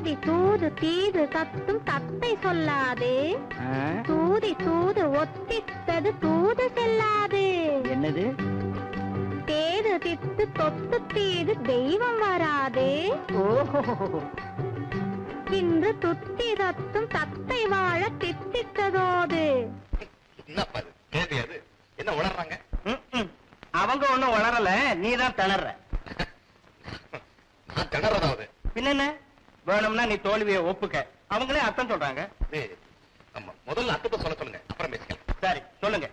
ஆதி தூது தீது தத்தும் தத்தை சொல்லாது, தூதி தூது ஒத்தித்தது தூது செல்லாது. என்னது? தேது தித்து தொத்து தீது தெய்வம் வராது. இன்று துத்தி தத்தும் தத்தை வாழ தித்தித்ததோது. என்ன உணர்றாங்க? அவங்க ஒண்ணும் வளரல, நீதான் திணற. நான் திணறதாவது பின்ன வேணும்னா நீ தோல்வியை ஒப்புக்க. அவங்களே அர்த்தம் சொல்றாங்க. முதல்ல அர்த்தத்தை சொல்ல சொல்லுங்க, அப்புறம் பேசிக்கலாம். சரி சொல்லுங்க.